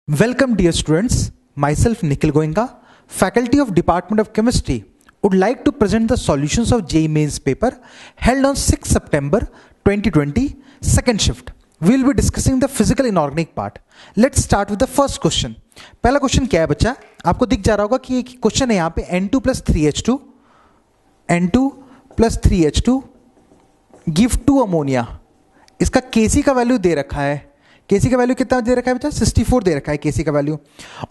Welcome dear students, myself Nikhil Goenka, Faculty of Department of Chemistry would like to present the solutions of JEE Mains paper held on 6 September 2020, second shift. We will be discussing the physical inorganic part. Let's start with the first question. पहला question क्या है बच्चा? आपको दिख जा रहा होगा कि एक क्वेश्चन है यहाँ पे N2 plus 3H2 N2 plus 3H2 give 2 ammonia. इसका Kc का वैल्यू दे रखा है. केसी का वैल्यू कितना दे रखा है बच्चा? 64 दे रखा है केसी का वैल्यू.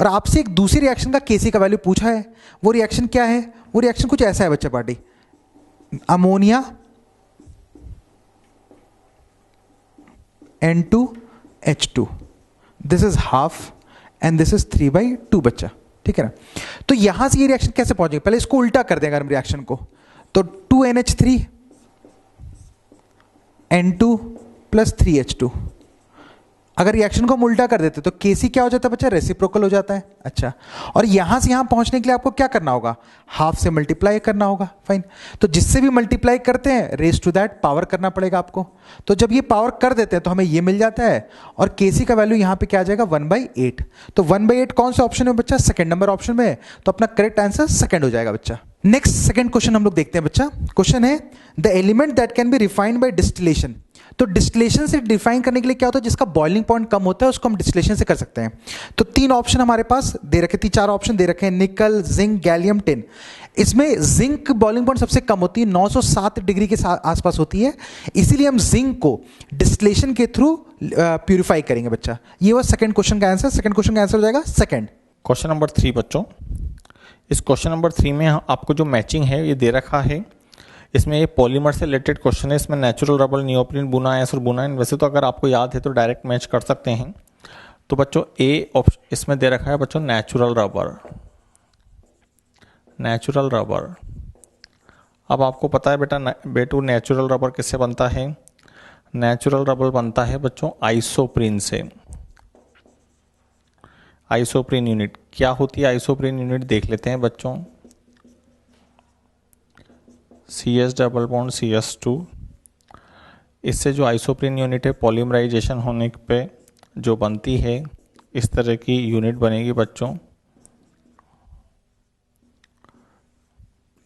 और आपसे एक दूसरी रिएक्शन का केसी का वैल्यू पूछा है. वो रिएक्शन क्या है? वो रिएक्शन कुछ ऐसा है बच्चा party. Ammonia N2H2, this is half and this is 3/2 बच्चा. ठीक है ना. तो यहां से ये रिएक्शन कैसे पहुंचेगी? पहले इसको उल्टा कर देंगे हम रिएक्शन को. तो 2NH3 N2 plus 3H2. अगर रिएक्शन को हम उल्टा कर देते तो केसी क्या हो जाता है बच्चा? रेसिप्रोकल हो जाता है. अच्छा, और यहां से यहां पहुंचने के लिए आपको क्या करना होगा? हाफ से मल्टीप्लाई करना होगा. फाइन. तो जिससे भी मल्टीप्लाई करते हैं रेज टू दैट पावर करना पड़ेगा आपको. तो जब ये पावर कर देते हैं तो हमें ये मिल जाता है. और केसी का वैल्यू यहां पे क्या आ जाएगा? 1/8. तो 1/8 कौन सा ऑप्शन है बच्चा? सेकंड नंबर ऑप्शन में. तो अपना करेक्ट आंसर सेकंड हो जाएगा बच्चा. नेक्स्ट सेकंड क्वेश्चन हम लोग देखते हैं बच्चा. क्वेश्चन है the element that can be refined by distillation. तो डिस्टिलेशन से डिफाइन करने के लिए क्या होता है? जिसका बॉइलिंग पॉइंट कम होता है उसको हम डिस्टिलेशन से कर सकते हैं. तो तीन ऑप्शन हमारे पास दे रखे, 3-4 ऑप्शन दे रखे हैं. निकल, जिंक, गैलियम, टिन. इसमें जिंक बॉइलिंग पॉइंट सबसे कम होती है, 907 डिग्री के आसपास होती है. इसीलिए हम जिंक को डिस्टिलेशन के थ्रू प्यूरिफाई करेंगे बच्चा. ये वो सेकंड क्वेश्चन का आंसर. सेकंड क्वेश्चन का आंसर हो जाएगा सेकंड. क्वेश्चन नंबर 3 बच्चों. इस क्वेश्चन नंबर 3 में आपको जो मैचिंग है ये दे रखा है. इसमें ये पॉलीमर से रिलेटेड क्वेश्चन है. इसमें नेचुरल रबर, नियोप्रीन, बुना एस और बुनाइन. वैसे तो अगर आपको याद है तो डायरेक्ट मैच कर सकते हैं. तो बच्चों ए ऑप्शन इसमें दे रखा है बच्चों नेचुरल रबर. Natural rubber. अब आपको पता है बेटू नेचुरल रबर किससे बनता है? नेचुरल रबर बनता है बच्चों आइसोप्रीन से. आइसोप्रीन यूनिट क्या होती है? आइसोप्रीन यूनिट देख लेते हैं बच्चों. CS double bond CS2. इससे जो आइसोप्रीन यूनिट है पॉलीमराइजेशन होने पे जो बनती है इस तरह की यूनिट बनेगी बच्चों.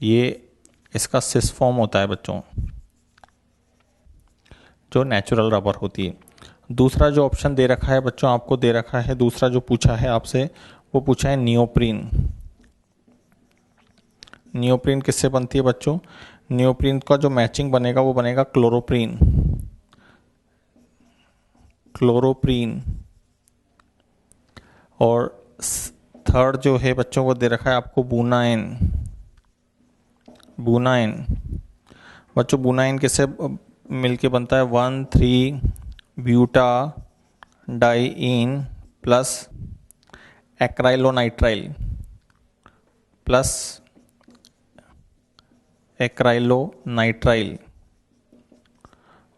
ये इसका सिस फॉर्म होता है बच्चों जो नेचुरल रबर होती है. दूसरा जो ऑप्शन दे रखा है बच्चों, आपको दे रखा है दूसरा जो पूछा है आपसे, वो पूछा है नियोप्रीन. नियोप्रीन किससे बनती है बच्चों? नियोप्रीन का जो मैचिंग बनेगा वो बनेगा क्लोरोप्रीन. क्लोरोप्रीन. और थर्ड जो है बच्चों को दे रखा है आपको बुनाइन. बुनाइन बच्चों बुनाइन किससे मिलके बनता है? 1,3-ब्यूटा diene plus acrylonitrile plus acrylonitrile.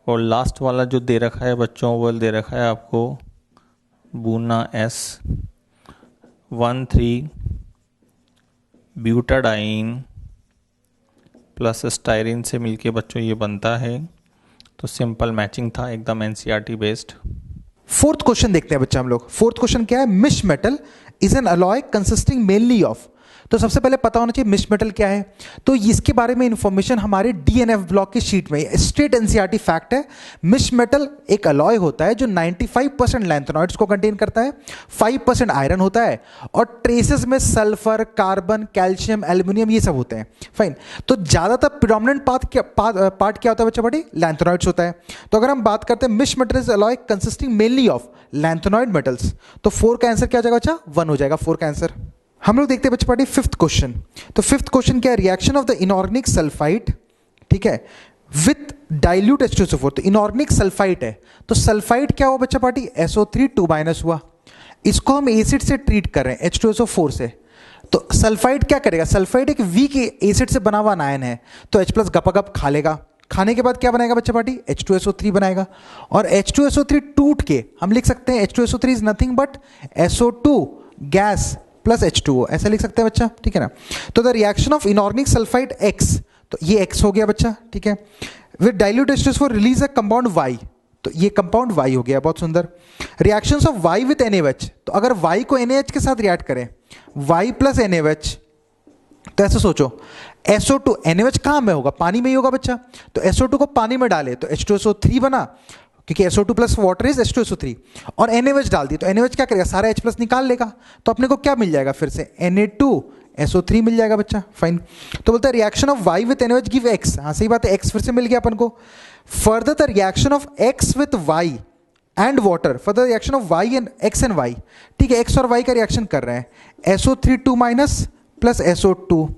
और लास्ट वाला जो दे रखा है बच्चों वो दे रखा है आपको बुना एस. 1,3-ब्यूटाडाइन प्लस स्टाइरिन से मिलके बच्चों ये बनता है. तो सिंपल मैचिंग था एकदम NCERT बेस्ड. फोर्थ क्वेश्चन देखते हैं बच्चा हम लोग. फोर्थ क्वेश्चन क्या है? Misch metal is an alloy consisting mainly of. तो सबसे पहले पता होना चाहिए मिश मेटल क्या है. तो इसके बारे में इंफॉर्मेशन हमारे DNF ब्लॉक की शीट में स्ट्रेट NCERT फैक्ट है. मिश मेटल एक अलॉय होता है जो 95% लैंथेनॉइड्स को कंटेन करता है, 5% आयरन होता है और ट्रेसेस में सल्फर, कार्बन, कैल्शियम, एल्यूमिनियम ये सब होते हैं. फाइन. तो ज्यादातर प्रिडोमिनेंट पार्ट क्या होता है बच्चा बड़ी? लैंथेनॉइड्स होता है. तो अगर हम बात करते हैं misch metal is alloy consisting mainly of lanthanoid metals, तो 4 का आंसर क्या हो जाएगा बच्चा? 1 हो जाएगा 4 का आंसर. हम लोग देखते हैं बच्चे पार्टी फिफ्थ क्वेश्चन. तो फिफ्थ क्वेश्चन क्या है? Reaction of the inorganic sulphide, ठीक है, विथ डाइल्यूट H2SO4. तो इनऑर्गेनिक सल्फाइड है तो सल्फाइड क्या हुआ बच्चा पार्टी? SO3 2- हुआ. इसको हम एसिड से ट्रीट कर रहे हैं H2SO4 से. तो सल्फाइड क्या करेगा? सल्फाइड एक वीक एसिड से बना हुआ आयन है. तो H+ गपागप खा लेगा. खाने के बाद क्या बनाएगा बच्चा पार्टी? H2SO3 बनाएगा. और H2SO3 टूट के हम लिख सकते हैं H2SO3 is nothing but SO2 gas plus H2O. ऐसा लिख सकते हैं बच्चा. ठीक है ना. तो the reaction of inorganic sulphide X, तो ये X हो गया बच्चा. ठीक है. With dilute H2SO4 release a compound Y. तो ये कंपाउंड Y हो गया, बहुत सुंदर। Reactions of Y with NaOH, तो अगर Y को NaH के साथ रिएक्ट करें, Y प्लस NaOH, तो ऐसे सोचो SO2 NaOH कहाँ में होगा, पानी में ही होगा बच्चा, तो SO2 को पानी में डाले तो H2SO3 बना, क्योंकि SO2 plus water is H2SO3, और NaOH डाल दी तो NaOH क्या करेगा, सारा H प्लस निकाल लेगा, तो अपने को क्या मिल जाएगा फिर से Na2SO3 मिल जाएगा बच्चा, फाइन। तो बोलते हैं reaction of Y with NaOH give X, हाँ सही बात है, X फिर से मिल गया अपन को। Further the reaction of X with Y and water, further reaction of Y and X and Y, ठीक है, X और Y का रिएक्शन कर रहे हैं, SO3 2 माइनस प्लस SO2,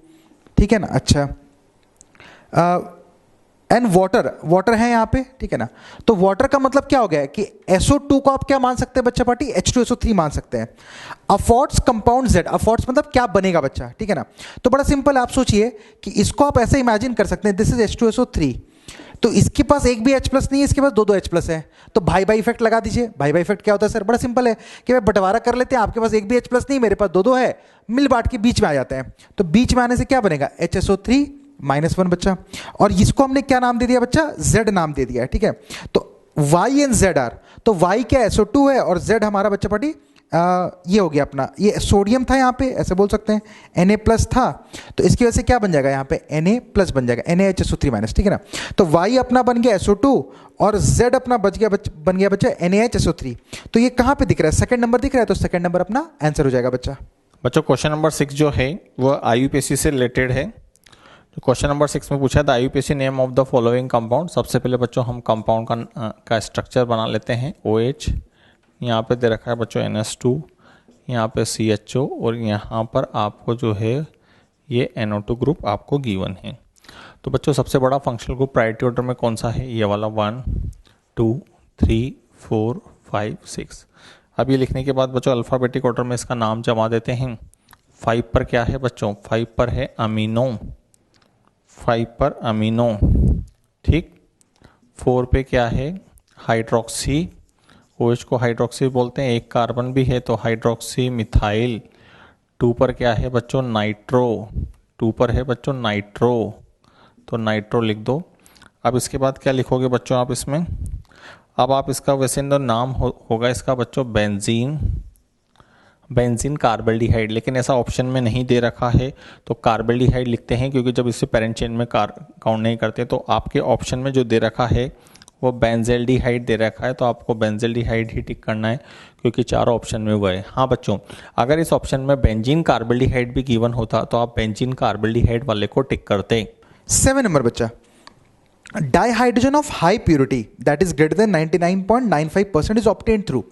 ठीक है ना, अच्छा, एंड वाटर है यहाँ पे, ठीक है ना, तो वाटर का मतलब क्या हो गया कि SO2 को आप क्या मान सकते हैं बच्चा पार्टी, H2SO3 मान सकते हैं। अफॉर्ड्स कंपाउंड Z, अफॉर्ड्स मतलब क्या बनेगा बच्चा, ठीक है ना, तो बड़ा सिंपल है, आप सोचिए कि इसको आप ऐसे इमेजिन कर सकते हैं, दिस इज H2SO3, तो इसके पास एक भी H प्लस नहीं है, इसके पास दो दो H प्लस है, तो भाई भाई इफेक्ट लगा दीजिए। भाई भाई इफेक्ट क्या होता है सर, बड़ा सिंपल है कि भाई बंटवारा कर लेते हैं, आपके पास एक भी H प्लस नहीं, मेरे पास दो दो है, मिल बांट के बीच में आ जाते हैं, तो बीच में आने से क्या बनेगा, HSO3 -1 बच्चा, और इसको हमने क्या नाम दे दिया बच्चा, Z नाम दे दिया है, ठीक है। तो Y एंड ZR, तो Y क्या SO2 है और Z हमारा बच्चा पार्टी ये हो गया अपना, ये सोडियम था यहाँ पे, ऐसे बोल सकते हैं Na प्लस था, तो इसकी वजह से क्या बन जाएगा यहाँ पे Na प्लस बन जाएगा, NaHSO3 माइनस, ठीक है ना। तो Y अपना बन गया SO2 और Z अपना बन गया बच्चा NaHSO3, तो ये कहाँ पे दिख रहा है, सेकंड नंबर दिख रहा है, तो सेकंड नंबर अपना आंसर हो जाएगा बच्चा। बच्चों क्वेश्चन नंबर 6 जो है वो IUPAC से रिलेटेड है। तो क्वेश्चन नंबर 6 में पूछा था IUPAC name of the following compound. सबसे पहले बच्चों हम कंपाउंड का स्ट्रक्चर बना लेते हैं। OH यहाँ पे दे रखा है बच्चों NH2, यहाँ पे CHO, और यहाँ पर आपको जो है ये NO2 ग्रुप आपको गिवन है। तो बच्चों सबसे बड़ा फंक्शनल ग्रुप प्रायोरिटी ऑर्डर में कौन सा है, ये वाला 1 2 3 4 5 6। अब ये लिखने के बाद बच्चों अल्फ़ाबेटिक ऑर्डर में इसका नाम जमा देते हैं। 5 पर क्या है बच्चों, 5 पर है अमीनो, 5 पर अमीनो, ठीक। 4 पे क्या है, हाइड्रोक्सी, OH को हाइड्रोक्सी बोलते हैं, एक कार्बन भी है तो हाइड्रोक्सी मिथाइल। 2 पर क्या है बच्चों, नाइट्रो, 2 पर है बच्चों नाइट्रो, तो नाइट्रो लिख दो। अब इसके बाद क्या लिखोगे बच्चों आप इसमें, अब आप इसका वैसे नाम होगा इसका बच्चों बेंजीन, बेंजीन कार्बल्डिहाइड, लेकिन ऐसा ऑप्शन में नहीं दे रखा है तो कार्बल्डिहाइड लिखते हैं, क्योंकि जब इसे पेरेंट चेन में काउंट नहीं करते, तो आपके ऑप्शन में जो दे रखा है वो बेंजेल्डिहाइड दे रखा है, तो आपको बेंजेल्डिहाइड ही टिक करना है, क्योंकि चारों ऑप्शन में वो है। हाँ बच्चों, अगर इस ऑप्शन में बेंजीन कार्बल्डिहाइड भी गिवन होता तो आप बेंजीन कार्बल्डिहाइड वाले को टिक करते। 7 नंबर बच्चा, dihydrogen of high purity that is greater than 99.95% is obtained through,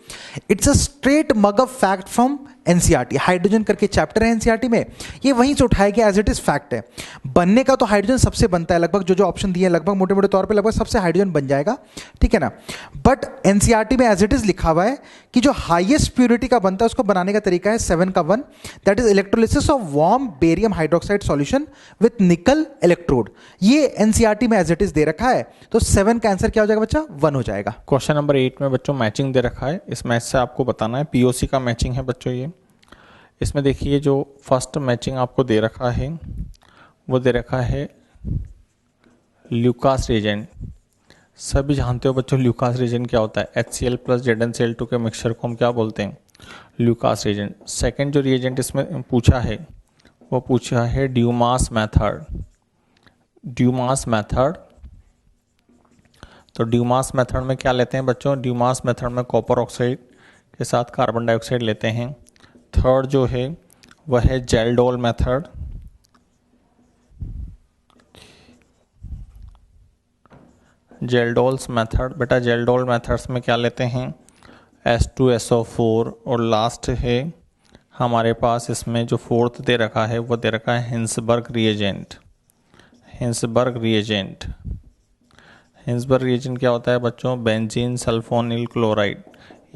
it's a straight mug of fact from NCERT। Hydrogen करके चैप्टर है NCERT में, ये वहीं से उठाया गया, एज इट इज फैक्ट है। बनने का तो हाइड्रोजन सबसे बनता है, लगभग जो ऑप्शन दिए हैं लगभग मोटे मोटे तौर पे लगभग सबसे हाइड्रोजन बन जाएगा, ठीक है ना। बट NCERT में एज इट इज लिखा हुआ है कि जो हाईएस्ट प्योरिटी का बनता है उसको बनाने का तरीका है 7 का 1, that is electrolysis of warm barium hydroxide solution with निकल इलेक्ट्रोड। ये NCERT में एज इट इज दे रखा है, तो 7 का आंसर क्या हो जाएगा बच्चा, 1 हो जाएगा। क्वेश्चन नंबर 8 में बच्चों मैचिंग दे रखा है, इस मैच से आपको बताना है, POC का मैचिंग है बच्चों ये। इसमें देखिए जो फर्स्ट मैचिंग आपको दे रखा है वो दे रखा है ल्यूकास रिएजेंट। सभी जानते हो बच्चों ल्यूकास रिएजेंट क्या होता है, HCl प्लस ZnCl2 के मिक्सचर को हम क्या बोलते हैं, ल्यूकास रिएजेंट। सेकंड जो रिएजेंट इसमें पूछा है वो पूछा है ड्यूमास मेथड, ड्यूमास मेथड। तो ड्यूमास मेथड में क्या लेते हैं बच्चों, ड्यूमास मेथड में कॉपर ऑक्साइड के साथ कार्बन डाइऑक्साइड लेते हैं। थर्ड जो है वह है जेल्डोल मेथड, जेल्डोल्स मेथड। बेटा जेल्डोल मेथड्स में क्या लेते हैं, H2SO4, और लास्ट है हमारे पास इसमें जो फोर्थ दे रखा है वो दे रखा है Hinsberg reagent, Hinsberg reagent. Hinsberg reagent क्या होता है बच्चों, बेंजीन सल्फोनिल क्लोराइड,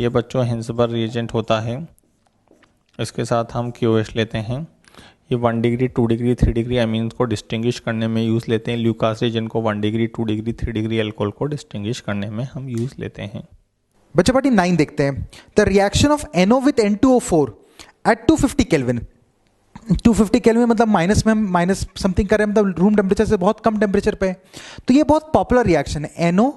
ये बच्चों हिंसबर्ग रिएजेंट होता है। इसके साथ हम QH लेते हैं, ये 1 डिग्री 2 डिग्री 3 डिग्री अमीन्स को डिस्टिंग्विश करने में यूज़ लेते हैं। ल्यूकास रिएजेंट को 1 डिग्री 2 डिग्री 3 डिग्री अल्कोहल को डिस्टिंग्विश करने में हम यूज़ लेते हैं। बच्चा पार्टी 9 देखते हैं, the reaction of NO with N2O4 at 250 kelvin. 250 kelvin मतलब माइनस में माइनस समथिंग कर रहे हैं, मतलब रूम टेम्परेचर से बहुत कम टेम्परेचर पे, तो ये बहुत पॉपुलर रिएक्शन है। NO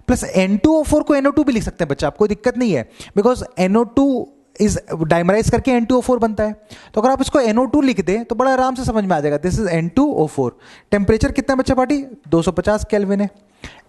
प्लस N2O4 को NO2 भी लिख सकते हैं बच्चा, आपको दिक्कत नहीं है, बिकॉज NO2 इज डाइमराइज करके N2O4 बनता है। तो अगर आप इसको NO2 लिख दें तो बड़ा आराम से समझ में आ जाएगा, दिस इज N2O4। टेम्परेचर कितना बच्चा पार्टी, 250 केल्विन है।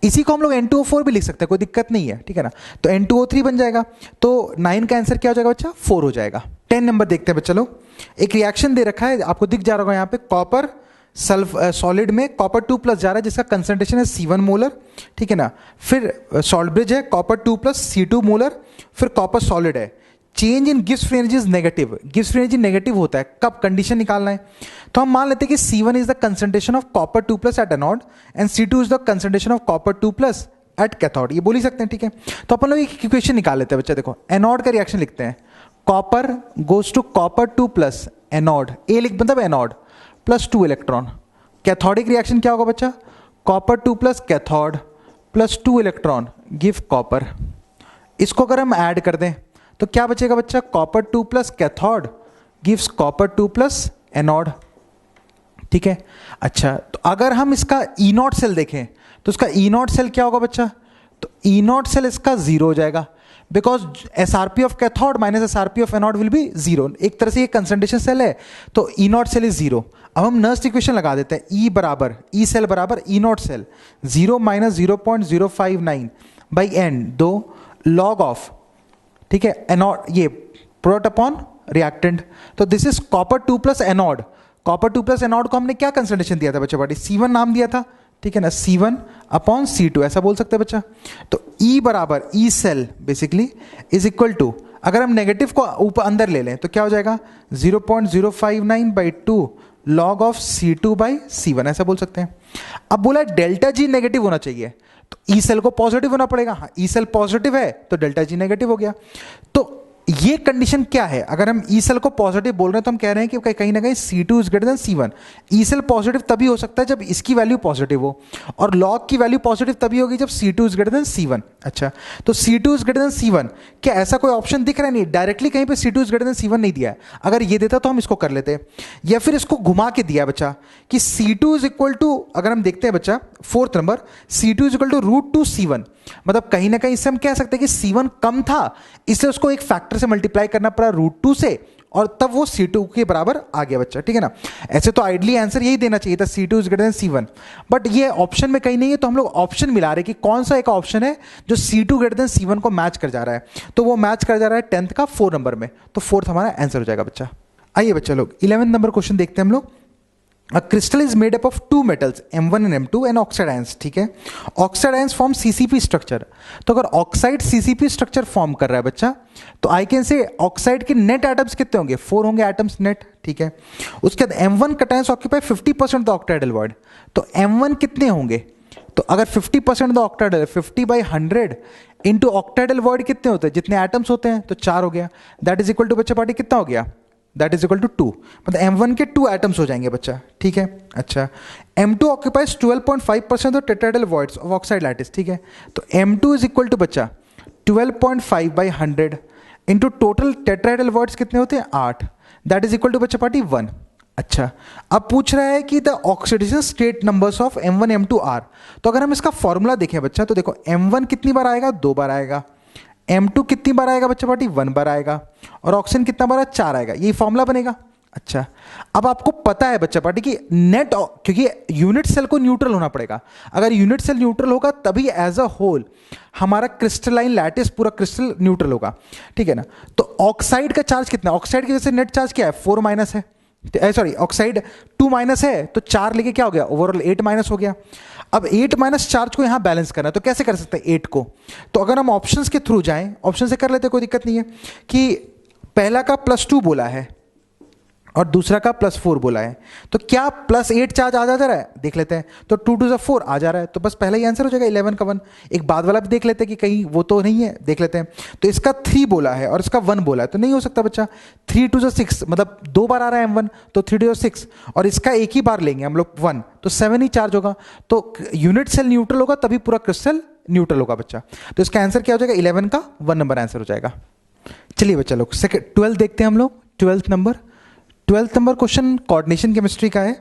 इसी को हम लोग N2O4 भी लिख सकते हैं, कोई दिक्कत नहीं है, ठीक है ना। तो N2O3 बन जाएगा, तो 9 का आंसर क्या हो जाएगा बच्चा, 4 हो जाएगा। 10 नंबर देखते हैं बच्चा लोग। एक रिएक्शन दे रखा है, आपको दिख जा रहा होगा यहाँ पे, कॉपर सॉलिड में कॉपर 2 प्लस जा रहा है जिसका कंसंट्रेशन है C1 मोलर, ठीक है ना। फिर सॉल्ट ब्रिज है कॉपर 2 प्लस C2 मोलर, फिर कॉपर सॉलिड है। Change in Gibbs free energy is negative, Gibbs free energy negative होता है, कब कंडीशन निकालना है, तो हम मान लेते हैं कि C1 is the concentration of copper 2 plus at anode and C2 is the concentration of copper 2 plus at cathode, ये बोल ही सकते हैं, ठीक है। तो अपन लोग एक इक्वेशन निकाल लेते हैं बच्चा, देखो एनोड का रिएक्शन लिखते हैं, copper goes to copper 2 plus anode, ए लिख मतलब anode plus 2 electron. Cathodic reaction क्या होगा बच्चा, copper 2 plus cathode plus 2 electron give copper. इसको अगर हम ऐड कर दें तो क्या बचेगा बच्चा, copper 2 plus cathode gives copper 2 plus anode, ठीक है। अच्छा, तो अगर हम इसका ई नॉट सेल देखें तो इसका ई नॉट सेल क्या होगा बच्चा, तो ई नॉट सेल इसका 0 हो जाएगा, because SRP of cathode minus SRP of anode will be 0। एक तरह से ये कंसंट्रेशन सेल है, तो ई नॉट सेल इज 0। अब हम नर्स्ट इक्वेशन लगा देते हैं, ई बराबर ई सेल बराबर E naught cell 0 minus 0.059 by n, 2 log of, ठीक है, एनोड, ये प्रोडक्ट अपॉन रिएक्टेंट। तो this is copper 2 plus anode, copper 2 plus anode को हमने क्या कंसंट्रेशन दिया था बच्चा पार्टी, C1 नाम दिया था, ठीक है ना, C1 अपॉन C2 ऐसा बोल सकते हैं बच्चा। तो E बराबर E cell basically is equal to, अगर हम नेगेटिव को ऊपर अंदर ले लें तो क्या हो जाएगा 0.059 by 2 log of C2 by C1 ऐसा बोल सकते हैं। अब बोला डेल्टा G नेगेटिव होना चाहिए, तो ई सेल को पॉजिटिव होना पड़ेगा, हाँ ई सेल पॉजिटिव है तो डेल्टा G नेगेटिव हो गया। तो ये कंडीशन क्या है, अगर हम ई सेल को पॉजिटिव बोल रहे हैं तो हम कह रहे हैं कि कहीं ना कहीं C2 is greater than C1। E cell positive तभी हो सकता है जब इसकी वैल्यू पॉजिटिव हो, और लॉग की वैल्यू पॉजिटिव तभी होगी जब C2 is greater than C1। अच्छा, तो C2 is greater than C1, क्या ऐसा कोई ऑप्शन दिख रहा है, नहीं, डायरेक्टली कहीं पे C2 is greater than C1 नहीं दिया है। अगर ये देता तो हम इसको कर लेते, या फिर इसको घुमा के दिया बच्चा कि C2 इज इक्वल टू, अगर हम देखते हैं बच्चा 4th number, C2 is equal to √2C1, मतलब कहीं ना कहीं इससे हम कह सकते हैं कि C1 कम था इसलिए उसको एक फैक्टर से मल्टीप्लाई करना पड़ा √2 से, और तब वो C2 के बराबर आ गया बच्चा, ठीक है ना। ऐसे तो आइडली आंसर यही देना चाहिए था, C2 is greater than C1, but ये ऑप्शन में कहीं नहीं है, तो हम लोग ऑप्शन मिला रहे हैं कि कौन सा एक ऑप्शन है जो C2 ग्रेटर देन C1 को मैच कर जा रहा है, तो वो मैच कर जा रहा है 10th का 4 नंबर में, तो 4th हमारा आंसर हो जाएगा बच्चा। आइए बच्चा लोग 11th नंबर क्वेश्चन देखते हैं हम लोग। A crystal is made up of two metals M1 and M2 and oxide ions, ठीक है। Oxide ions form CCP structure, तो अगर ऑक्साइड CCP स्ट्रक्चर फॉर्म कर रहा है बच्चा, तो आई कैन से ऑक्साइड के नेट एटम्स कितने होंगे, 4 होंगे एटम्स नेट, ठीक है। उसके बाद M1 cations occupy 50% the ऑक्टाइडल void, तो M1 कितने होंगे, तो अगर 50% द ऑक्टाइडल 50/100 इंटू ऑक्टाइडल वॉइड कितने होते हैं, जितने एटम्स होते हैं, तो 4 हो गया, दैट इज इक्वल टू बच्चा पार्टी कितना हो गया, दैट इज इक्वल टू 2, मतलब M1 के 2 एटम्स हो जाएंगे बच्चा, ठीक है। अच्छा, M2 occupies 12.5% of tetrahedral voids of oxide lattice, ठीक है। तो M2 इज इक्वल टू बच्चा 12.5/100 इंटू टोटल टेट्राहेड्रल वॉइड्स कितने होते हैं 8, दैट इज इक्वल टू बच्चा पार्टी 1। अच्छा, अब पूछ रहा है कि the oxidation state numbers of M1 M2 are, तो अगर हम इसका फॉर्मूला देखें बच्चा, तो देखो M1 कितनी बार आएगा, 2 बार आएगा, M2 कितनी बार आएगा बच्चा पार्टी, 1 बार आएगा, और ऑक्सीजन कितना बार, 4 आएगा, यही फॉर्मूला बनेगा। अच्छा, अब आपको पता है बच्चा पार्टी कि नेट, क्योंकि यूनिट सेल को न्यूट्रल होना पड़ेगा, अगर यूनिट सेल न्यूट्रल होगा तभी एज अ होल हमारा क्रिस्टलाइन लैटिस पूरा क्रिस्टल न्यूट्रल होगा, ठीक है ना। तो ऑक्साइड का चार्ज कितना है, ऑक्साइड की वजह से नेट चार्ज क्या है, 4 माइनस है, सॉरी ऑक्साइड 2 माइनस है, तो 4 लेके क्या हो गया, ओवरऑल 8 माइनस हो गया। अब 8 माइनस चार्ज को यहां बैलेंस करना है, तो कैसे कर सकते हैं 8 को, तो अगर हम ऑप्शंस के थ्रू जाएं, ऑप्शन से कर लेते हैं, कोई दिक्कत नहीं है, कि पहला का +2 बोला है और दूसरा का +4 बोला है, तो क्या +8 चार्ज आ जा रहा है, देख लेते हैं, तो 2 2 4 आ जा रहा है, तो बस पहला ही आंसर हो जाएगा 11 का 1। एक बाद वाला भी देख लेते हैं कि कहीं वो तो नहीं है, देख लेते हैं, तो इसका 3 बोला है और इसका 1 बोला है, तो नहीं हो सकता बच्चा, 3 2 6, मतलब 2 बार आ रहा है M1, तो 3 2 6, और इसका एक ही बार लेंगे हम लोग 1, तो 7 ही चार्ज होगा, तो यूनिट सेल न्यूट्रल होगा तभी पूरा क्रिस्टल न्यूट्रल होगा बच्चा, तो इसका आंसर क्या हो जाएगा, 11 का 1 नंबर आंसर हो जाएगा। चलिए बच्चा लोग 12th देखते हैं हम लोग, 12th number. 12th number question coordination chemistry का है।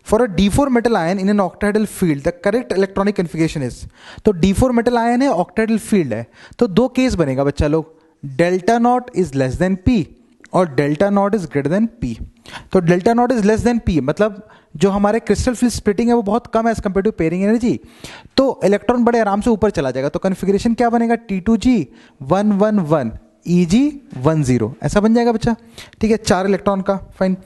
For a D4 metal ion in an octahedral field the correct electronic configuration is. तो D4 मेटल आयन है, ऑक्टाहेड्रल फील्ड है, तो दो केस बनेगा बच्चा लोग, delta not is less than P और delta not is greater then P। तो delta not is less than P मतलब जो हमारे क्रिस्टल फील्ड स्प्लिटिंग है वो बहुत कम है as compare to pairing energy, तो इलेक्ट्रॉन बड़े आराम से ऊपर चला जाएगा। तो कन्फिगरेशन क्या बनेगा, T2G 111 EG 10, ऐसा बन जाएगा बच्चा। ठीक है, 4 इलेक्ट्रॉन का, फाइन।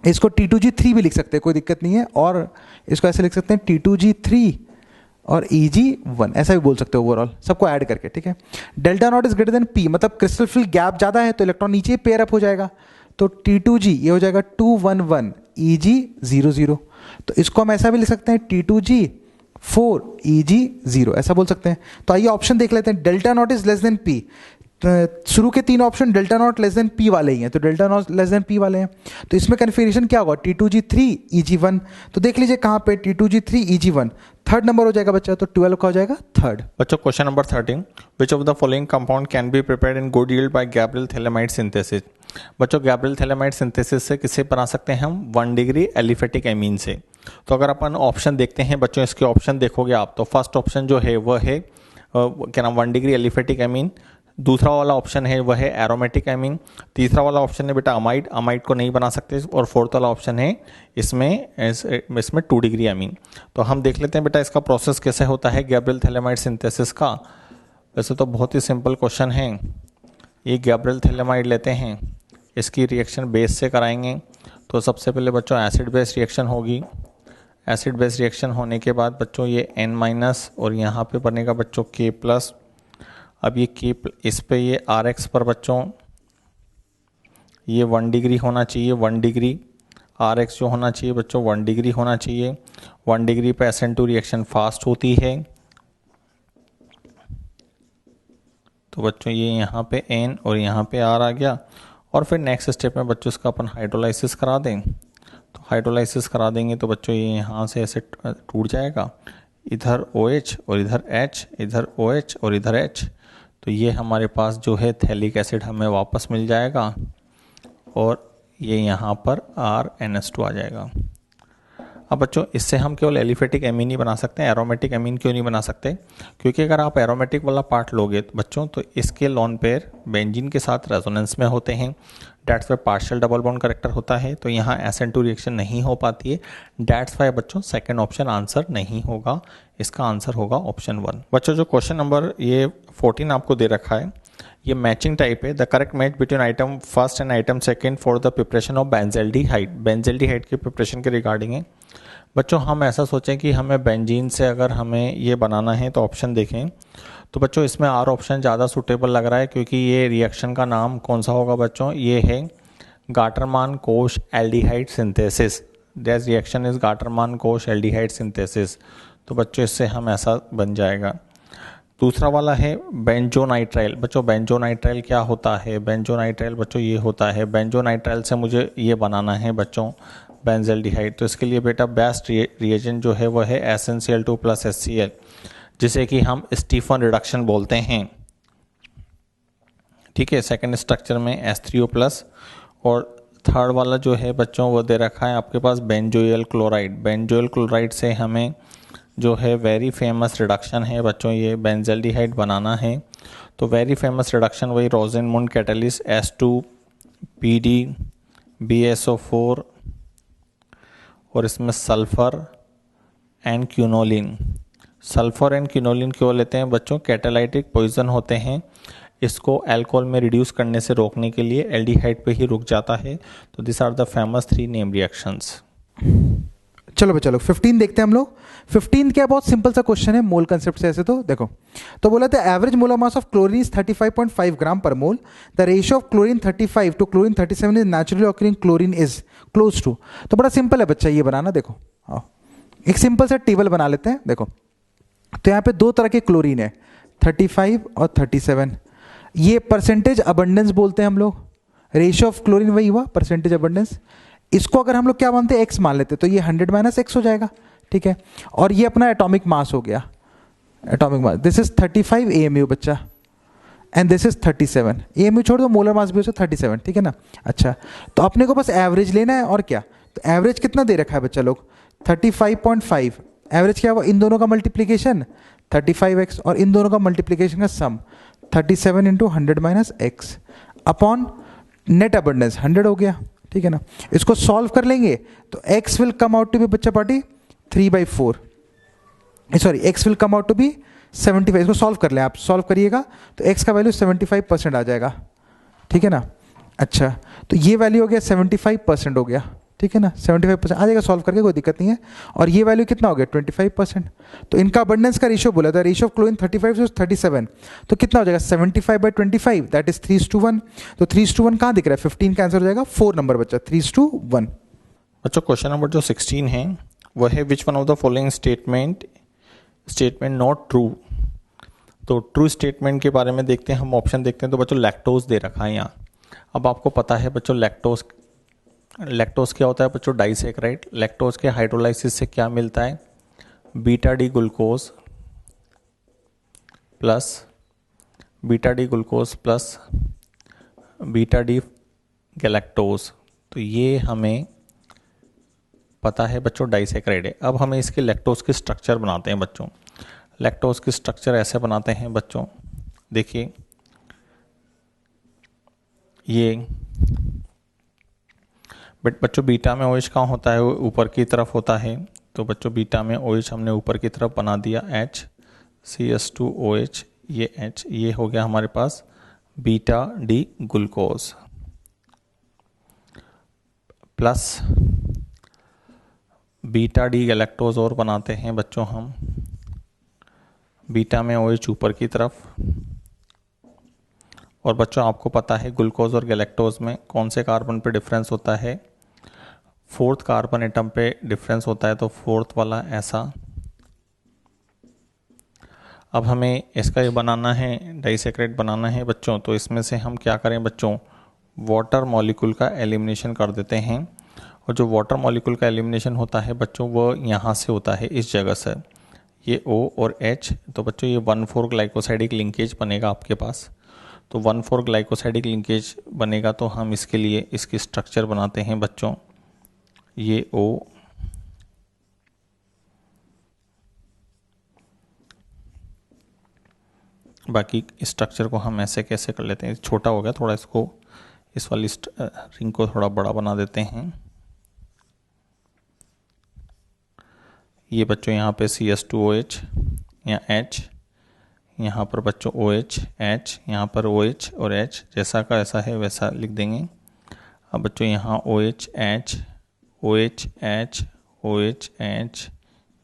इसको T2G3 भी लिख सकते हैं, कोई दिक्कत नहीं है, और इसको ऐसे लिख सकते हैं T2G3 और EG1, ऐसा भी बोल सकते हो ओवरऑल, सबको ऐड करके। ठीक है, delta not is greater then P मतलब क्रिस्टल फील्ड गैप ज़्यादा है तो इलेक्ट्रॉन नीचे पेयर अप हो जाएगा, तो T2G ये हो जाएगा 211 EG 00। तो इसको हम ऐसा भी लिख सकते हैं T2G4 EG 0, ऐसा बोल सकते हैं। तो आइए ऑप्शन देख लेते हैं। Delta not is less than P, शुरू के 3 option delta not less than P वाले ही हैं, तो delta not less than P वाले हैं, तो इसमें कन्फिगरेशन क्या होगा, T2G3 EG1। तो देख लीजिए कहाँ पे T2G3 EG1 थर्ड नंबर हो जाएगा बच्चा, तो 12 का हो जाएगा थर्ड। बच्चों question number 13, which of the following compound can be prepared in good yield by Gabriel phthalimide synthesis. बच्चों गैब्रियल थैलेमाइड सिंथेसिस से किससे बना सकते हैं हम, 1 डिग्री एलिफेटिक एमीन से। तो अगर अपन ऑप्शन देखते हैं बच्चों, इसके ऑप्शन देखोगे आप, तो फर्स्ट ऑप्शन जो है वह है क्या नाम, 1 डिग्री एलिफेटिक एमीन। दूसरा वाला ऑप्शन है वह है एरोमेटिक एमीन। तीसरा वाला ऑप्शन है बेटा अमाइड, अमाइड को नहीं बना सकते। और फोर्थ वाला ऑप्शन है इसमें 2 डिग्री एमीन। तो हम देख लेते हैं बेटा इसका प्रोसेस कैसे होता है गैब्रियल थैलेमाइड सिंथेसिस का। वैसे तो बहुत ही सिंपल क्वेश्चन है। ये गैब्रियल थैलेमाइड लेते हैं, इसकी रिएक्शन बेस से कराएंगे। तो सबसे पहले बच्चों एसिड बेस रिएक्शन होगी। एसिड बेस रिएक्शन होने के बाद बच्चों ये N- और यहाँ पे बनेगा बच्चों K+। अब ये K इस पे ये RX पर बच्चों ये 1 डिग्री होना चाहिए, 1 डिग्री। RX जो होना चाहिए बच्चों 1 डिग्री होना चाहिए। 1 डिग्री पे SN2 रिएक्शन फास्ट होती है। तो बच्चों ये यहाँ पे N और यहाँ पे R आ गया। और फिर नेक्स्ट स्टेप में बच्चों इसका अपन हाइड्रोलाइसिस करा दें। तो हाइड्रोलाइसिस करा देंगे तो बच्चों ये यहाँ से ऐसे टूट जाएगा, इधर OH और इधर H, इधर OH और इधर H। तो ये हमारे पास जो है थैलिक एसिड हमें वापस मिल जाएगा और ये यहाँ पर RNS2 आ जाएगा। अब बच्चों इससे हम केवल एलिफेटिक एमीन ही बना सकते हैं, एरोमेटिक एमीन क्यों नहीं बना सकते, क्योंकि अगर आप एरोमेटिक वाला पार्ट लोगे तो बच्चों तो इसके लोन पेयर बेंजीन के साथ रेजोनेंस में होते हैं। That's why partial double bond character होता है, तो यहाँ SN2 रिएक्शन नहीं हो पाती है। डैट्स वाई बच्चों सेकंड ऑप्शन आंसर नहीं होगा, इसका आंसर होगा ऑप्शन 1। बच्चों जो क्वेश्चन नंबर ये 14 आपको दे रखा है, ये मैचिंग टाइप है। The correct match between item first and item second for the preparation of benzaldehyde. Benzaldehyde के प्रिपरेशन के रिगार्डिंग है। बच्चों हम ऐसा सोचें कि हमें बेंजीन से अगर हमें ये बनाना है तो ऑप्शन देखें, तो बच्चों इसमें R ऑप्शन ज़्यादा सूटेबल लग रहा है, क्योंकि ये रिएक्शन का नाम कौन सा होगा बच्चों, ये है गाटरमान कोश aldehyde synthesis. That reaction is Gattermann कोश एल्डिहाइड सिंथेसिस। तो बच्चों इससे हम ऐसा बन जाएगा। दूसरा वाला है बेंजोनाइट्राइल। बच्चों बेंजोनाइट्राइल क्या होता है, बेंजोनाइट्राइल बच्चों ये होता है, बेंजोनाइट्राइल से मुझे ये बनाना है बच्चों बेंजल्डिहाइड। तो इसके लिए बेटा बेस्ट रिएजेंट जो है वह है SnCl2 + HCl, जिसे कि हम स्टीफन रिडक्शन बोलते हैं। ठीक है, सेकंड स्ट्रक्चर में H3O+। और थर्ड वाला जो है बच्चों वो दे रखा है आपके पास बेंजोइल क्लोराइड। बेंजोइल क्लोराइड से हमें जो है वेरी फेमस रिडक्शन है बच्चों, ये बेंजल्डिहाइड बनाना है। तो वेरी फेमस रिडक्शन वही रोजेनमुंड कैटलिस्ट H2PD BSO4 और इसमें sulphur and quinoline. Sulphur and quinoline क्यों लेते हैं बच्चों, कैटालाइटिक पॉइजन होते हैं। इसको अल्कोहल में रिड्यूस करने से रोकने के लिए एल्डिहाइड पे ही रुक जाता है। तो this are the famous 3 name reactions. चलो चलो 15 देखते हैं हम लोग। 15 क्या बहुत सिंपल सा क्वेश्चन है मोल कंसेप्ट से। ऐसे तो देखो, तो बोला था average molar mass of chlorine is 35.5 gram per mole. The ratio of chlorine 35 to chlorine 37 is naturally occurring chlorine is close to. तो बड़ा सिंपल है बच्चा ये बनाना। देखो आओ एक सिंपल सा टेबल बना लेते हैं। देखो तो यहाँ पे 2 तरह के क्लोरीन है, 35 और 37। ये परसेंटेज अबंडेंस बोलते हैं हम लोग। रेशियो ऑफ क्लोरीन वही हुआ परसेंटेज अबंडेंस। इसको अगर हम लोग क्या मानते हैं, एक्स मान लेते, तो ये 100 - x हो जाएगा। ठीक है, और ये अपना एटॉमिक मास हो गया, atomic mass. This is 35 AMU बच्चा। And this is 37। एएमयू छोड़ दो, मोलर मास भी हो 37, ठीक है ना। अच्छा, तो अपने को बस एवरेज लेना है और क्या। तो एवरेज कितना दे रखा है बच्चा लोग, 35.5। एवरेज क्या हुआ, इन दोनों का मल्टीप्लीकेशन 35x और इन दोनों का मल्टीप्लीकेशन का सम 37 into 100 minus x upon net abundance 100 हो गया, ठीक है ना। इसको सॉल्व कर लेंगे तो x will come out to be बच्चा party 3/4, sorry x will come out to be 75। इसको सॉल्व कर लें, आप सॉल्व करिएगा तो x का वैल्यू 75% आ जाएगा, ठीक है ना। अच्छा, तो ये वैल्यू हो गया 75% हो गया, ठीक है ना। 75% आ जाएगा सॉल्व करके, कोई दिक्कत नहीं है। और ये वैल्यू कितना हो गया 25%। तो इनका अबंडेंस का रेशियो बोला था, रेशियो ऑफ क्लोरीन 35 to 37, तो कितना हो जाएगा 75/25, दैट इज 3:1। तो 3:1 कहाँ दिख रहा है, 15 का आंसर हो जाएगा 4 नंबर बच्चा, 3:1। बच्चों क्वेश्चन नंबर जो 16 है वह है which one of the following statement not true. तो ट्रू स्टेटमेंट के बारे में देखते हैं हम, ऑप्शन देखते हैं। तो बच्चों लैक्टोज दे रखा है यहाँ। अब आपको पता है बच्चों लैक्टोज क्या होता है बच्चों, डाइसैकेराइड। लैक्टोज के हाइड्रोलाइसिस से क्या मिलता है, beta D glucose plus beta D galactose. तो ये हमें पता है बच्चों डाइसैकेराइड है। अब हमें इसके लैक्टोज के स्ट्रक्चर बनाते हैं बच्चों। लैक्टोज के स्ट्रक्चर ऐसे बनाते हैं बच्चों, देखिए ये बच्चों बीटा में OH कहाँ होता है, ऊपर की तरफ होता है। तो बच्चों बीटा में OH हमने ऊपर की तरफ बना दिया, HCS2OH, ये H, ये हो गया हमारे पास beta D glucose plus beta D galactose और बनाते हैं बच्चों हम। बीटा में OH ऊपर की तरफ, और बच्चों आपको पता है ग्लूकोज और गैलेक्टोज में कौन से कार्बन पे डिफरेंस होता है, 4th कार्बन एटम पे डिफरेंस होता है, तो 4th वाला ऐसा। अब हमें इसका ये बनाना है, डाइसैकेराइड बनाना है बच्चों। तो इसमें से हम क्या करें बच्चों, वाटर मॉलिक्यूल का एलिमिनेशन कर देते हैं। और जो वाटर मॉलिक्यूल का एलिमिनेशन होता है बच्चों वो यहाँ से होता है, इस जगह से, ये O और H। तो बच्चों ये 1,4 ग्लाइकोसाइडिक लिंकेज बनेगा आपके पास। तो 1,4 ग्लाइकोसाइडिक लिंकेज बनेगा तो हम इसके लिए इसकी स्ट्रक्चर बनाते हैं बच्चों, ये O बाकी स्ट्रक्चर को हम ऐसे कैसे कर लेते हैं, छोटा हो गया थोड़ा, इसको इस वाली रिंग को थोड़ा बड़ा बना देते हैं। ये बच्चों यहाँ पे CS2OH, यहाँ H, यहाँ पर बच्चों OH H, यहाँ पर OH और H, जैसा का ऐसा है वैसा लिख देंगे। अब बच्चों यहाँ OH H, OH H, OH H,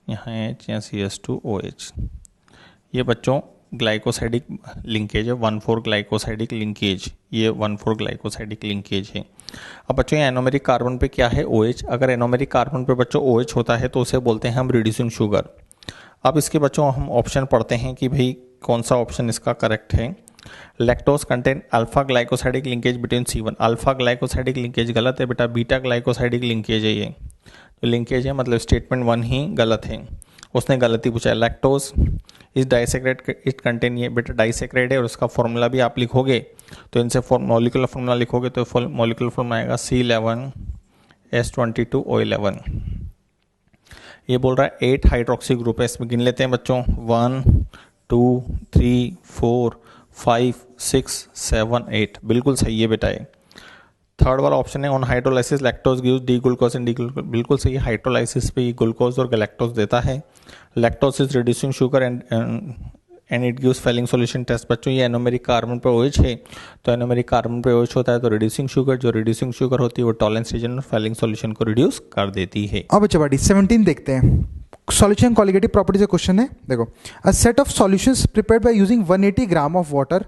यहाँ H, यहाँ CS2OH। ये बच्चों ग्लाइकोसाइडिक लिंकेज है, 1,4 ग्लाइकोसाइडिक लिंकेज, ये 1,4 ग्लाइकोसाइडिक लिंकेज है। अब बच्चों ये एनोमेरिक कार्बन पे क्या है OH। अगर एनोमेरिक कार्बन पे बच्चों OH होता है तो उसे बोलते हैं हम रिड्यूसिंग शुगर। अब इसके बच्चों हम ऑप्शन पढ़ते हैं कि भाई कौन सा ऑप्शन इसका करेक्ट है। Lactose contain alpha glycosidic linkage between C1। Alpha glycosidic linkage गलत है बेटा, बीटा ग्लाइकोसाइडिक लिंकेज है ये। तो लिंकेज है मतलब स्टेटमेंट 1 ही गलत है, उसने गलती पूछा है। लैक्टोज इस डाइसैकेराइड इट कंटेन, ये बेटा डाइसैकेराइड है और उसका फॉर्मूला भी आप लिखोगे तो इनसे मॉलिक्यूलर फॉर्मूला लिखोगे तो मॉलिक्यूलर फॉर्मूला आएगा C11H22O11। ये बोल रहा है 8 हाइड्रोक्सी ग्रुप है, इसमें गिन लेते हैं बच्चों 1 2 3 4 5 6 7 8, बिल्कुल सही है बेटा। ये थर्ड वाला ऑप्शन है on hydrolysis lactose gives D glucose and D glucose, बिल्कुल सही है। हाइड्रोलाइसिस पे ये ग्लूकोज और गैलेक्टोज देता है। Lactose is reducing sugar and it gives Fehling solution test. बच्चों ये एनोमेरिक कार्बन पे OH है, तो एनोमेरिक कार्बन पे OH होता है तो रिड्यूसिंग शुगर, जो रिड्यूसिंग शुगर होती है वो टॉलरेंस रीजन और फेलिंग सॉल्यूशन को रिड्यूस कर देती है। अब बच्चा पार्टी 17 देखते हैं। सॉल्यूशन कॉलिगेटिव प्रॉपर्टीज का क्वेश्चन है, देखो a set of solutions prepared by using 180 gram of water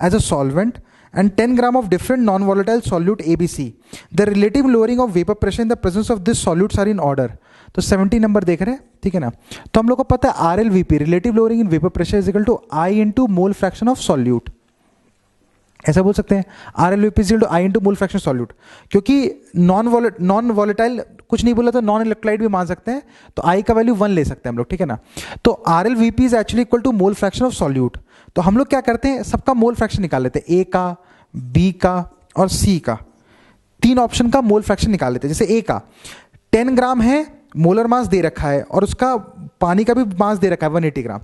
as a solvent and 10 gram of different non-volatile solute ABC. The relative lowering of vapor pressure in the presence of these solutes are in order. तो 70 number देख रहे हैं, ठीक है ना। तो हम लोग को पता है RLVP, relative lowering in vapour pressure is equal to I into mole fraction of solute. ऐसा बोल सकते हैं RLVP is I into mole fraction solute, क्योंकि नॉन वॉलेटाइल कुछ नहीं बोला तो नॉन इलेक्ट्रोलाइट भी मान सकते हैं, तो I का वैल्यू 1 ले सकते हैं हम लोग, ठीक है ना। तो RLVP is actually equal to mole fraction of solute. तो हम लोग क्या करते हैं, सबका मोल फ्रैक्शन निकाल लेते हैं, A का, B का और C का, 3 ऑप्शन का मोल फ्रैक्शन निकाल लेते हैं। जैसे A का 10 ग्राम है, मोलर मास दे रखा है और उसका पानी का भी मास दे रखा है 180 ग्राम,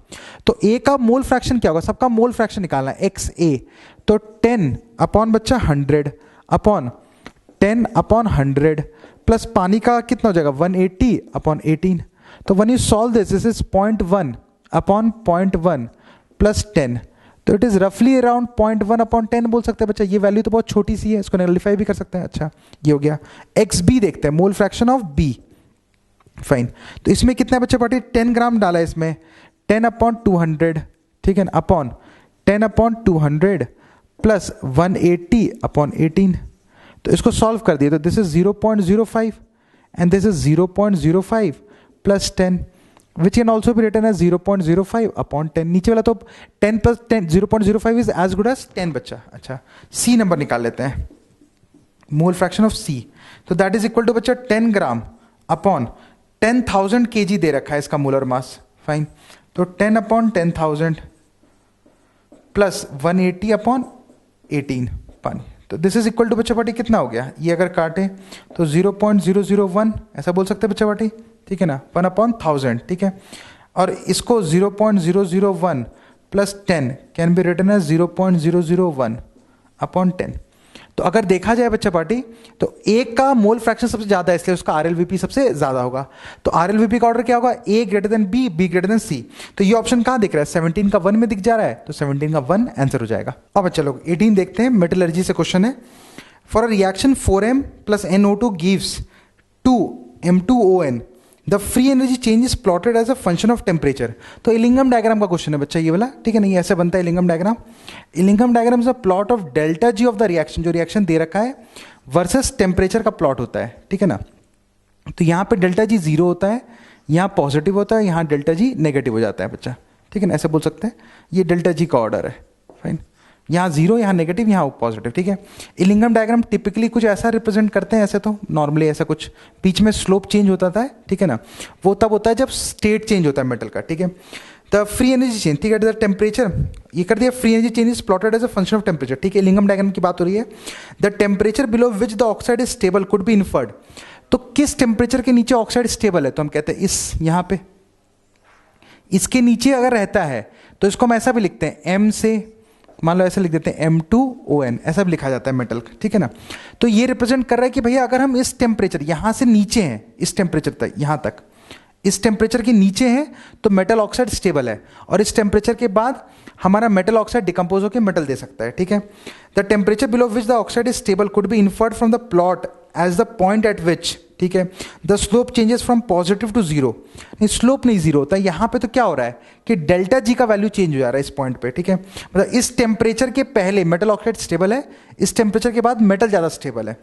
तो A का मोल फ्रैक्शन क्या होगा, सबका मोल फ्रैक्शन निकालना है XA, तो 10 अपॉन बच्चा 100 अपॉन 10 अपॉन 100 प्लस पानी का कितना हो जाएगा 180 अपॉन 18। तो one you solve this is 0.1 upon 0.1 plus 10, तो इट इज रफली अराउंड 0.1 अपॉन 10 बोल सकते हैं बच्चा। ये वैल्यू तो बहुत छोटी सी है, इसको नलिफाई भी कर सकते हैं। अच्छा ये हो गया। XB देखते हैं, mole fraction of B, fine. तो इसमें कितना बच्चा पार्टी 10 ग्राम डाला है इसमें, 10 अपॉन 200, ठीक है ना, अपॉन 10 अपॉन 200 प्लस 180 अपॉन 18। तो इसको सॉल्व कर दिए तो this is 0.05 and this is 0.05 plus 10 which can also be written as 0.05 upon 10। नीचे वाला तो 10 plus 10 0.05 is as good as 10 बच्चा। अच्छा C नंबर निकाल लेते हैं, मोल फ्रैक्शन ऑफ C, तो दैट इज इक्वल टू बच्चा 10 ग्राम अपॉन 10,000 kg दे रखा है इसका मोलर मास, फाइन। तो 10 अपॉन 10,000 प्लस 180 अपॉन 18 पानी, तो दिस इज इक्वल टू बच्चा पार्टी कितना हो गया, ये अगर काटे तो 0.001 ऐसा बोल सकते हैं बच्चा पार्टी, ठीक है ना, 1 अपॉन 1000, ठीक है। और इसको 0.001 plus 10 can be written as 0.001 upon 10। तो अगर देखा जाए बच्चा पार्टी तो एक का मोल फ्रैक्शन सबसे ज्यादा है, इसलिए उसका RLVP सबसे ज्यादा होगा। तो RLVP का ऑर्डर क्या होगा, A greater than B, B greater than C। तो ये ऑप्शन कहां दिख रहा है, 17 का 1 में दिख जा रहा है, तो 17 का 1 आंसर हो जाएगा। अब बच्चा लोग 18 देखते हैं, मेटलर्जी से क्वेश्चन है। For a reaction 4M plus NO2 gives 2M2ON, the free energy change is plotted as a function of temperature. तो इलिंगम डायग्राम का क्वेश्चन है बच्चा ये वाला, ठीक है ना, ये ऐसे बनता है Ellingham diagram. Ellingham diagram is a plot of delta G of the reaction, जो रिएक्शन दे रखा है वर्सेस टेम्परेचर का प्लॉट होता है, ठीक है ना। तो यहाँ पे डेल्टा जी 0 होता है, यहाँ पॉजिटिव होता है, यहाँ डेल्टा जी नेगेटिव हो जाता है बच्चा, ठीक है ना, ऐसे बोल सकते हैं। ये डेल्टा जी का ऑर्डर है, फाइन। यहाँ 0, यहाँ नेगेटिव, यहाँ पॉजिटिव, ठीक है। इलिंगम डायग्राम टिपिकली कुछ ऐसा रिप्रेजेंट करते हैं, ऐसे तो नॉर्मली ऐसा कुछ बीच में स्लोप चेंज होता था, ठीक है ना, वो तब होता है जब स्टेट चेंज होता है मेटल का, ठीक है। द फ्री एनर्जी चेंज, ठीक है, द टेम्परेचर, ये कर दिया, free energy change is plotted as a function of temperature, ठीक है। इलिंगम डायग्राम की बात हो रही है। The temperature below which the oxide is stable could be inferred, तो किस टेम्परेचर के नीचे ऑक्साइड स्टेबल है, तो हम कहते हैं इस यहाँ पे, इसके नीचे अगर रहता है तो इसको हम ऐसा भी लिखते हैं, M से मान लो ऐसे लिख देते हैं M2ON, ऐसा भी लिखा जाता है मेटल का, ठीक है ना। तो ये रिप्रेजेंट कर रहा है कि भैया अगर हम इस टेम्परेचर यहाँ से नीचे हैं, इस टेम्परेचर तक, यहाँ तक इस टेम्परेचर के नीचे हैं तो मेटल ऑक्साइड स्टेबल है, और इस टेम्परेचर के बाद हमारा मेटल ऑक्साइड डिकम्पोज होकर मेटल दे सकता है, ठीक है। The temperature below which the oxide is stable could be inferred from the plot as the point at which, ठीक है, the slope changes from positive to 0। नहीं, स्लोप नहीं 0 होता है, यहाँ पे तो क्या हो रहा है कि डेल्टा जी का वैल्यू चेंज हो जा रहा है इस पॉइंट पे, ठीक है। मतलब इस टेम्परेचर के पहले मेटल ऑक्साइड स्टेबल है, इस टेम्परेचर के बाद मेटल ज़्यादा स्टेबल है।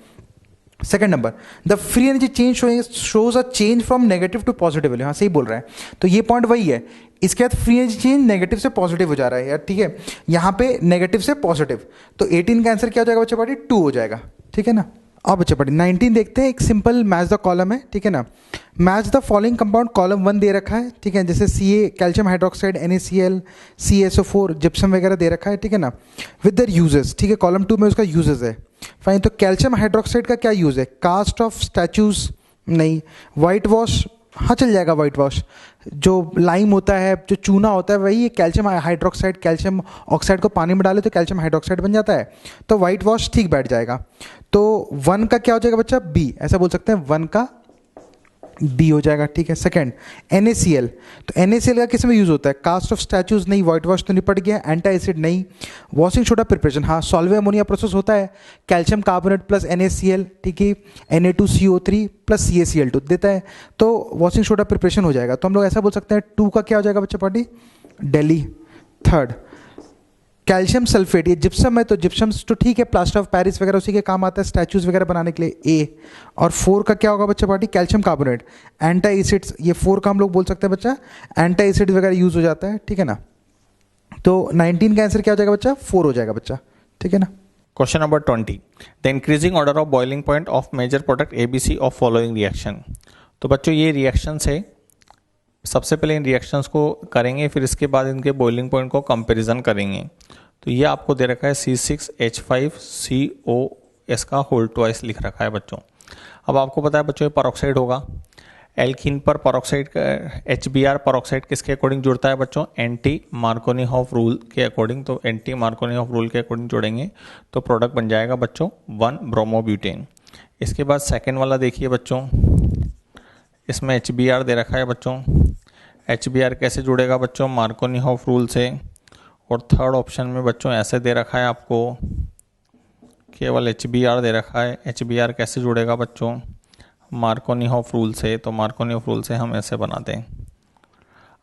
Second number, the free energy change shows a change from negative to positive value, हाँ सही बोल रहा है। तो ये पॉइंट वही है, इसके बाद फ्री एनर्जी चेंज नेगेटिव से पॉजिटिव हो जा रहा है यार, ठीक है, यहाँ पे नेगेटिव से पॉजिटिव, तो 18 का आंसर क्या हो जाएगा बच्चा पार्टी, 2 हो जाएगा, ठीक है ना। अब बच्चा पार्टी 19 देखते हैं, एक सिंपल मैच द कॉलम है, ठीक है ना। Match the following compound, column 1 दे रखा है, ठीक है, जैसे Ca calcium hydroxide, NaCl, CaSO4 gypsum वगैरह दे रखा है, ठीक है ना, विद देयर यूजेस, ठीक है। कॉलम 2 में उसका यूजेस है, फाइन। तो कैल्शियम हाइड्रोक्साइड का क्या यूज है, कास्ट ऑफ स्टैचूज नहीं, वाइट वॉश, हाँ चल जाएगा वाइट वॉश, जो लाइम होता है, जो चूना होता है, वही कैल्शियम हाइड्रोक्साइड, कैल्शियम ऑक्साइड को पानी में डाले तो कैल्शियम हाइड्रोक्साइड बन जाता है, तो वाइट वॉश ठीक बैठ जाएगा। तो 1 का क्या हो जाएगा बच्चा, B, ऐसा बोल सकते हैं, 1 का B हो जाएगा, ठीक है। सेकंड NaCl, तो NaCl का किस में यूज होता है, कास्ट ऑफ स्टैचूज नहीं, वाइट वॉश तो निपट गया, एंटी एसिड नहीं, वॉशिंग सोडा प्रिपरेशन, हाँ सॉल्वे अमोनिया प्रोसेस होता है, कैल्शियम कार्बोनेट प्लस NaCl, ठीक है, Na2CO3 प्लस CaCl2 देता है, तो वॉशिंग सोडा प्रिपरेशन हो जाएगा। तो हम लोग ऐसा बोल सकते हैं 2 का क्या हो जाएगा बच्चा party, Delhi. Third calcium sulphate, ये जिप्सम है, तो जिप्सम तो ठीक है, प्लास्टर ऑफ पेरिस वगैरह उसी के काम आता है, स्टैचूज वगैरह बनाने के लिए, A। और 4 का क्या होगा बच्चा party, calcium carbonate, anti acids, ये 4 का हम लोग बोल सकते हैं बच्चा, एंटी एसिड वगैरह यूज हो जाता है, ठीक है ना। तो 19 का आंसर क्या हो जाएगा बच्चा, 4 हो जाएगा बच्चा, ठीक है ना। Question number 20, the increasing order of boiling point of major product ABC of following reaction. तो बच्चों ये रिएक्शंस है, सबसे पहले इन रिएक्शंस को करेंगे, फिर इसके बाद इनके बॉइलिंग पॉइंट को कंपैरिजन करेंगे। तो ये आपको दे रखा है C6H5COS का होल ट्वाइस लिख रखा है बच्चों। अब आपको पता है बच्चों ये परऑक्साइड होगा, एल्कीन पर परऑक्साइड का HBr परऑक्साइड किसके अकॉर्डिंग जुड़ता है बच्चों, एंटी मार्कोनिहॉफ रूल के अकॉर्डिंग। तो एंटी मार्कोनिहॉफ रूल के अकॉर्डिंग जोड़ेंगे तो प्रोडक्ट बन जाएगा बच्चों 1 ब्रोमोब्यूटेन। इसके बाद सेकेंड वाला देखिए बच्चों, इसमें HBr दे रखा है बच्चों। HBr कैसे जुड़ेगा बच्चों, मार्कोनिहॉफ रूल से। और थर्ड ऑप्शन में बच्चों ऐसे दे रखा है आपको, केवल HBr दे रखा है। HBr कैसे जुड़ेगा बच्चों, मार्कोनिहॉफ रूल से। तो मार्कोनिहॉफ रूल से हम ऐसे बनाते हैं।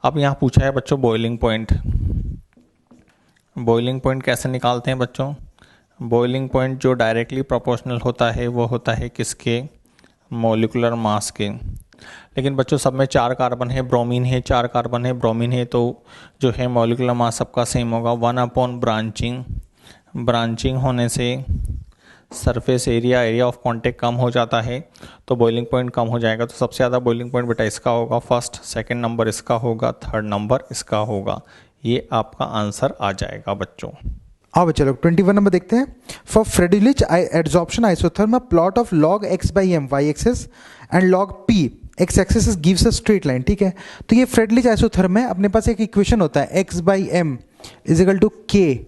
अब यहाँ पूछा है बच्चों बॉइलिंग पॉइंट। बॉइलिंग पॉइंट कैसे निकालते हैं बच्चों, बॉइलिंग पॉइंट जो डायरेक्टली प्रोपोर्शनल होता है वो होता है किसके, मॉलिक्यूलर मास के। लेकिन बच्चों सब में 4 कार्बन है, ब्रोमीन है, 4 कार्बन है, ब्रोमीन है, तो जो है मॉलिक्यूलर मास सबका सेम होगा 1 ब्रांचिंग। ब्रांचिंग होने से सरफेस एरिया ऑफ कॉन्टेक्ट कम हो जाता है, तो बॉइलिंग पॉइंट कम हो जाएगा। तो सबसे ज़्यादा बॉइलिंग पॉइंट बेटा इसका होगा फर्स्ट, सेकंड नंबर इसका होगा, थर्ड नंबर इसका होगा। ये आपका आंसर आ जाएगा बच्चों। अब चलो 21 नंबर देखते हैं। For Freundlich adsorption isotherm plot of log x/m y axis and log p x axis gives a straight line. ठीक है, तो ये फ्रेडुलिच आइसोथर्म है, अपने पास एक इक्वेशन होता है x/m = k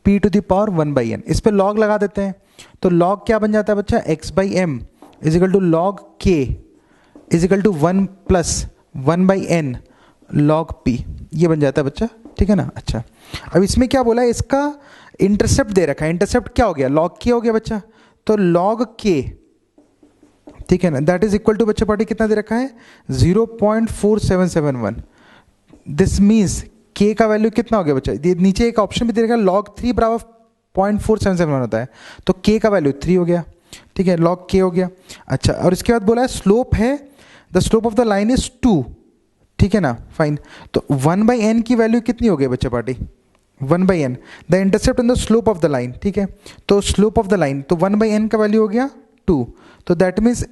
p⁻1 n। इस पे log लगा देते हैं, तो log क्या बन जाता है बच्चा, x/m = log k = 1 + 1/n log p, ये बन जाता है बच्चा। ठीक है ना। अच्छा, अब इसमें क्या बोला है, इसका इंटरसेप्ट दे रखा है। इंटरसेप्ट क्या हो गया, log k हो गया बच्चा। तो log k, ठीक है ना, दैट इज इक्वल टू बच्चा पार्टी कितना दे रखा है, 0.4771। दिस मीन्स k का वैल्यू कितना हो गया बच्चा, नीचे एक ऑप्शन भी दे रखा है log 3 बराबर 0.477 होता है, तो k का वैल्यू 3 हो गया। ठीक है, log k हो गया। अच्छा, और इसके बाद बोला है स्लोप है, the slope of the line is 2। ठीक है ना, फाइन। तो 1/n की वैल्यू कितनी हो गई बच्चा party, 1/n, the intercept in the slope of the line. ठीक है, तो स्लोप ऑफ द लाइन, तो 1/n का वैल्यू हो गया 2, तो that means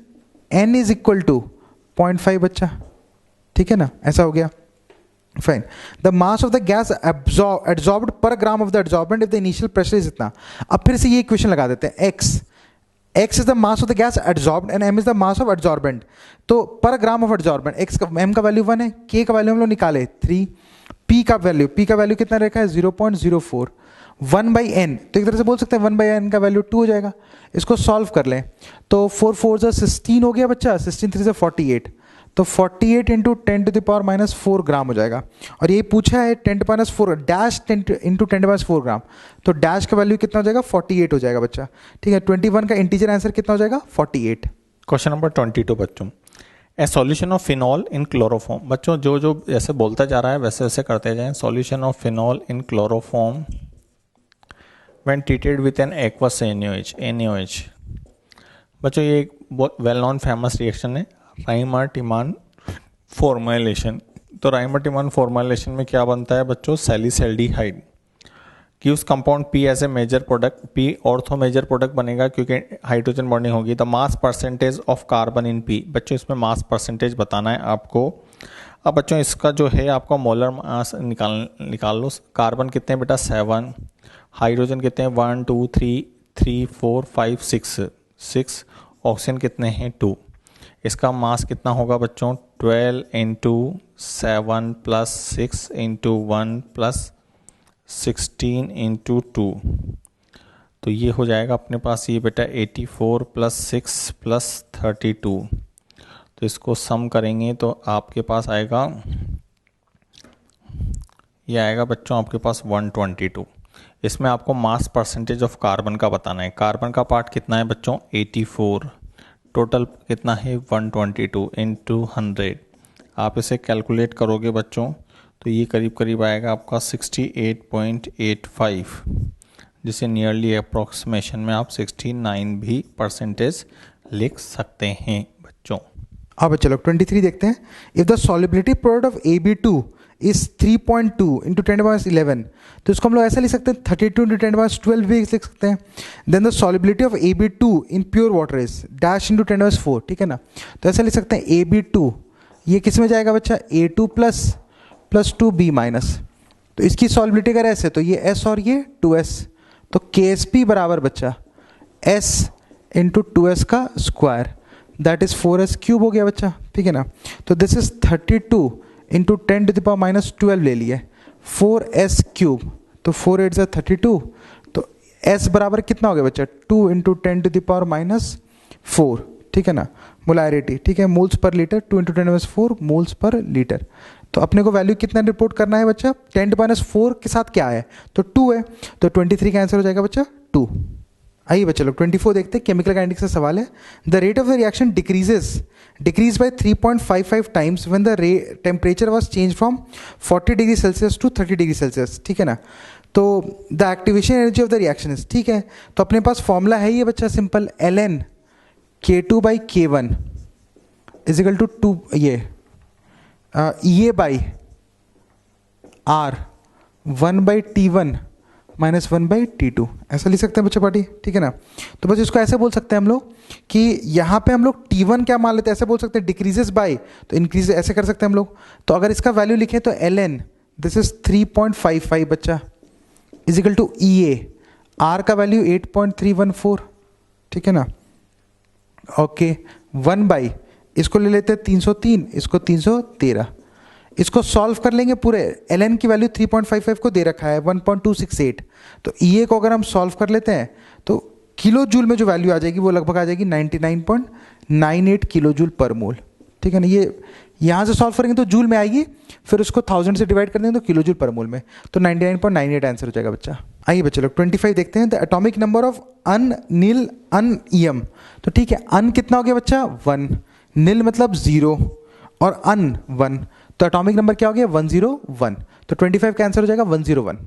n is equal to 0.5 बच्चा। ठीक है ना, ऐसा हो गया, fine. The mass of the gas absorbed per gram of the absorbent if the initial pressure is इतना। अब फिर से ये इक्वेशन लगा देते हैं, x is the mass of the gas adsorbed and m is the mass of adsorbent। तो पर ग्राम ऑफ एडजॉर्बेंट x का m का वैल्यू 1 है, k का वैल्यू हम लोग निकाले 3, p का वैल्यू कितना रखा है 0.04, 1/n, तो एक तरह से बोल सकते हैं 1/n का वैल्यू 2 हो जाएगा। इसको सॉल्व कर लें तो 4 4 16 हो गया बच्चा, 16 3 48, तो 48 × 10⁻⁻4 ग्राम हो जाएगा। और ये पूछा है 10⁻4 डैश 10 × 10⁻4 ग्राम, तो डैश का वैल्यू कितना हो जाएगा 48 हो जाएगा बच्चा। ठीक है, 21 का इंटीजर आंसर कितना हो जाएगा 48। क्वेश्चन नंबर 22 बच्चों, ए solution of phenol in chloroform. बच्चों जो जो जैसे बोलता जा रहा है वैसे वैसे करते जाएं। Solution of phenol in chloroform when treated with an aqueous NaOH। बच्चों ये एक बहुत वेल नॉन फेमस रिएक्शन है, राइमर-टिमान फॉर्मुलेशन। तो राइमर-टिमान फॉर्मुलेशन में क्या बनता है बच्चों, salicylaldehyde. Gives compound P as a major product, P ortho major product बनेगा क्योंकि हाइड्रोजन बॉन्डिंग होगी। The mass percentage of carbon in P, बच्चों इसमें मास परसेंटेज बताना है आपको। अब बच्चों इसका जो है आपको मोलर मास निकाल लो। कार्बन कितने हैं बेटा 7, हाइड्रोजन कितने हैं 1 2 3 4 5 6, ऑक्सीजन कितने हैं 2। इसका मास कितना होगा बच्चों 12 × 7 + 6 × 1 + 16 × 2, तो ये हो जाएगा अपने पास ये बेटा 84 + 6 + 32। तो इसको सम करेंगे तो आपके पास आएगा, ये आएगा बच्चों आपके पास 122। इसमें आपको मास परसेंटेज ऑफ कार्बन का बताना है। कार्बन का पार्ट कितना है बच्चों 84, टोटल कितना है 122 × 100। आप इसे कैलकुलेट करोगे बच्चों तो ये करीब करीब आएगा आपका 68.85, जिसे नियरली अप्रॉक्सीमेशन में आप 69 भी परसेंटेज लिख सकते हैं बच्चों। अब चलो 23 देखते हैं। If the solubility product of AB2 is 3.2 into 10⁻11, तो इसको हम लोग ऐसा लिख सकते हैं 32 इंटू 10⁻12 भी लिख सकते हैं. Then the solubility of AB2 in pure water is dash into 10⁻4, ठीक है ना. तो ऐसा लिख सकते हैं AB2 ये किस में जाएगा बच्चा, A2 प्लस 2B माइनस. तो इसकी सॉलिबिलिटी अगर ऐसे तो ये S और ये 2S, तो KSP बराबर बच्चा S इंटू 2S का square, that is 4S cube हो गया बच्चा, ठीक है ना. तो दिस इज 32 इंटू 10⁻12 ले लिए 4S क्यूब, तो 4 8 ज़ा 32, तो S बराबर कितना हो गया बच्चा 2 इंटू 10⁻4, ठीक है ना. मोलारिटी, ठीक है, moles per litre, 2 into 10⁻4 moles per litre. तो अपने को वैल्यू कितना रिपोर्ट करना है बच्चा, 10⁻4 के साथ क्या है, तो 2 है, तो 23 का आंसर हो जाएगा बच्चा 2. आइए बच्चा लोग 24 देखते हैं, केमिकल काइनेटिक्स का सवाल है. The rate of the reaction decrease by 3.55 times when the temperature was change from 40 degree celsius to 30 degree celsius, ठीक है ना. तो the activation energy of the reaction is, ठीक है, तो अपने पास फॉर्मूला है ये बच्चा simple, ln K2 by K1 is equal to 2 ये EA by R 1 by T1 minus 1 by T2, ऐसा लिख सकते हैं बच्चे पार्टी, ठीक है ना. तो बस इसको ऐसे बोल सकते हैं हम लोग कि यहाँ पे हम लोग T1 क्या मान लेते हैं, ऐसे बोल सकते हैं डिक्रीजेस बाय, तो इंक्रीज ऐसे कर सकते हैं हम लोग. तो अगर इसका वैल्यू लिखें तो ln दिस इज 3.55 बच्चा is equal to EA, R का वैल्यू 8.314, ठीक है ना. ओके 1 बाई इसको ले लेते हैं 303, इसको 313, इसको सॉल्व कर लेंगे पूरे. ln की वैल्यू 3.55 को दे रखा है 1.268, तो EA को अगर हम सॉल्व कर लेते हैं तो किलो जूल में जो वैल्यू आ जाएगी वो लगभग आ जाएगी 99.98 किलो जूल पर मोल, ठीक है ना. ये यहाँ से सॉल्व करेंगे तो जूल में आएगी, फिर उसको 1000 से डिवाइड कर देंगे तो किलो जूल पर मोल में, तो 99.98 आंसर हो जाएगा बच्चा. आइए बच्चे लोग 25 देखते हैं. द एटॉमिक नंबर ऑफ अनईएम, तो ठीक है, अन कितना हो गया बच्चा 1, नील मतलब 0 और अन 1, तो एटॉमिक नंबर क्या हो गया 101, तो 25 का आंसर हो जाएगा 101.